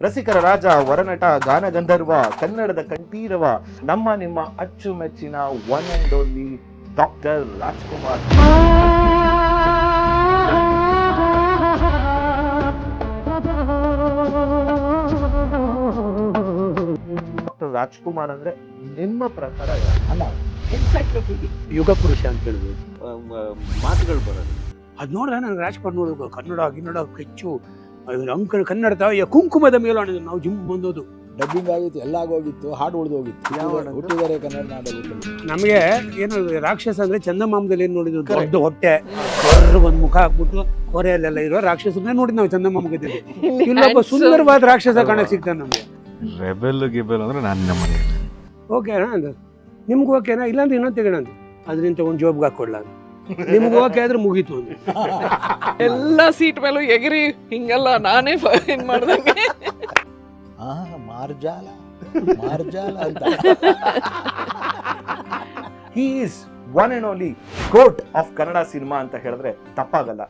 ರಸಿಕರ ರಾಜ, ವರನಟ, ಗಾನಗಂಧರ್ವ, ಕನ್ನಡದ ಕಂಠೀರವ, ನಮ್ಮ ನಿಮ್ಮ ಅಚ್ಚುಮೆಚ್ಚಿನ one and only doctor Rajkumar. Doctor Rajkumar ಅಂದ್ರೆ ನಿಮ್ಮ ಪ್ರಕಾರ ಅಲ್ಲ, ಎನ್ಸೈಕ್ಲೋಪೀಡಿಯಾ, ಯುಗ ಪುರುಷ ಅಂತ ಹೇಳ್ಬೋದು. ಮಾತುಗಳು ಬರೋದು ಅದು ನೋಡಿದ್ರೆ ನನಗೆ ರಾಜ್ಕುಮಾರ್ ನೋಡ್ಬೇಕು. ಕನ್ನಡ ಕೆಚ್ಚು ಅಂಕ ಕನ್ನಡದ ಕುಂಕುಮದ ಮೇಲೋಣ ನಾವು ಜಿಮ್ ಬಂದೋದು. ಡಬ್ಬಿಂಗ್ ಆಗಿತ್ತು, ಎಲ್ಲ ಆಗೋಗಿತ್ತು, ಹಾಡು ಉಳಿದೋಗಿತ್ತು. ಹುಟ್ಟಿದರೆ ಕನ್ನಡ ನಾಡಲ್ಲಿ. ನಮಗೆ ಏನು ರಾಕ್ಷಸ ಅಂದ್ರೆ ಚಂದಮಾಮದಲ್ಲಿ ಏನು ನೋಡಿದ್ವಿ, ದೊಡ್ಡ ಹೊಟ್ಟೆ, ಒಂದು ಮುಖ ಹಾಕ್ಬಿಟ್ಟು ಹೊರೆಯಲ್ಲೆಲ್ಲ ಇರೋ ರಾಕ್ಷಸನ್ನೇ ನೋಡಿದ್ ನಾವು ಚಂದಮಾಮದಲ್ಲಿ. ಇಲ್ಲೊಬ್ಬ ಸುಂದರವಾದ ರಾಕ್ಷಸ ಕಾಣಕ್ ಸಿಗ್ತಾನೆ ನಮ್ಗೆ. ರೆಬೆಲ್ ಗಿಬೆಲ್ ಅಂದ್ರೆ ನಾನು ನಮ್ಮ ಮನೆಯಲ್ಲಿ ಓಕೆನಾ ಅಂತ ನಿಮ್ಗೆ ಓಕೆನಾ, ಇಲ್ಲಾಂದ್ರೆ ಇನ್ನೊಂದು ತೆಗೋಣ ಅಂತ ಅದರಿಂದ ಒಂದು ಜಾಬ್ಗೆ ಹಾಕೊಡ್ಲ ನಿಮ್ಗೆ ಓಕೆ ಆದ್ರೆ ಮುಗೀತು ಅಂತ. ಎಲ್ಲ ಸೀಟ್ ಮೇಲೂ ಎಗಿರಿ ಹಿಂಗೆಲ್ಲ ನಾನೇ ಏನ್ ಮಾಡ್ದಂಗೆ. ಮಾರ್ಜಾಲ ಅಂತ. He is one and only goat of Kannada cinema ಅಂತ ಹೇಳಿದ್ರೆ ತಪ್ಪಾಗಲ್ಲ.